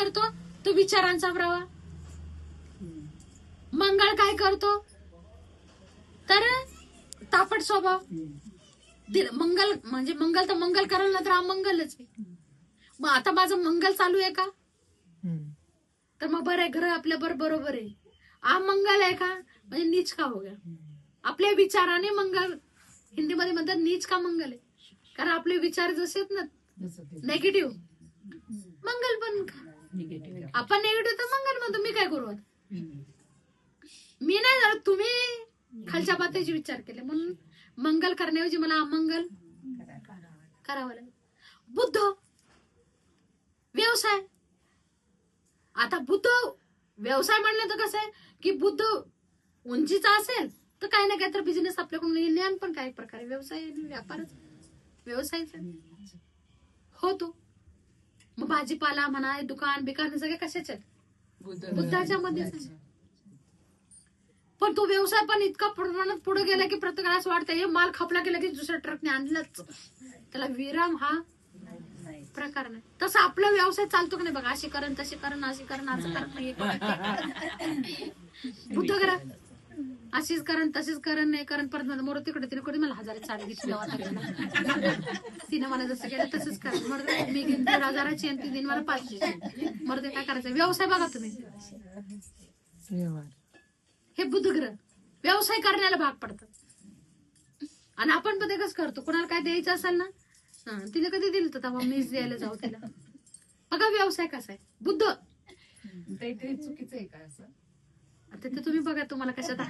करतो? तो विचारांचा प्रवाह. मंगळ काय करतो? तर तापट स्वभाव. मंगल म्हणजे मंगल तर मंगल करायला ना तर अमंगलच आहे. मग आता माझं मंगल चालू आहे का? तर मग बरं आहे, घर आपल्या बरोबर आहे. अमंगल आहे का? म्हणजे नीच का हो गया. आपल्या विचाराने मंगल, हिंदीमध्ये म्हणतात नीच का मंगल आहे. कारण आपले विचार जसे आहेत ना नेगेटिव्ह, मंगल पण आपण नेगेटिव्ह तर मंगल म्हणतो. मी काय करू आता? मी नाही झालं, तुम्ही खालच्या पातळीचे विचार केले म्हणून मंगल करण्याऐवजी मला अमंगल करावं लागेल. बुद्ध व्यवसाय. आता बुद्ध व्यवसाय म्हणलं तर कसं आहे की बुद्ध उंचीचा असेल तर काही ना काही तर बिझनेस आपल्याकडून ज्ञान पण काही प्रकारे व्यवसाय व्यापारच व्यवसायच होतो. मग भाजीपाला म्हणा, दुकान बिकान सगळे कशाचे आहेत? बुद्धाच्या मध्येच. पण तो व्यवसाय पण इतका प्रमाणात पुढे गेला की प्रत्येकाला असं वाटतं हे माल खपला गेला की दुसऱ्या ट्रकने आणलाच, त्याला विराम हा प्रकार नाही. तसं आपला व्यवसाय चालतो की नाही बघा, अशी करण तशी करण अशी करण असं करण. बुद्ध करा अशीच करण तशीच करण नाही करण परत मोर तिकडे तिने कधी मला 1000 साडी घेतली तिने मला जसं केलं तसंच करा. मग मी घेईन 1500ची आणि ती दिन मला 500ची. मग ते काय करायचं? व्यवसाय बघा तुम्ही. हे बुद्धग्रह व्यवसाय करण्याला भाग पडतात. आणि आपण पण ते कसं करतो, कोणाला काय द्यायचं असेल ना, तिने कधी दिलं तर तेव्हा मीच द्यायला जाऊ तिला. बघा व्यवसाय कसा आहे. बुद्ध चुकीचं आहे का असं? आता ते तुम्ही बघा तुम्हाला कशात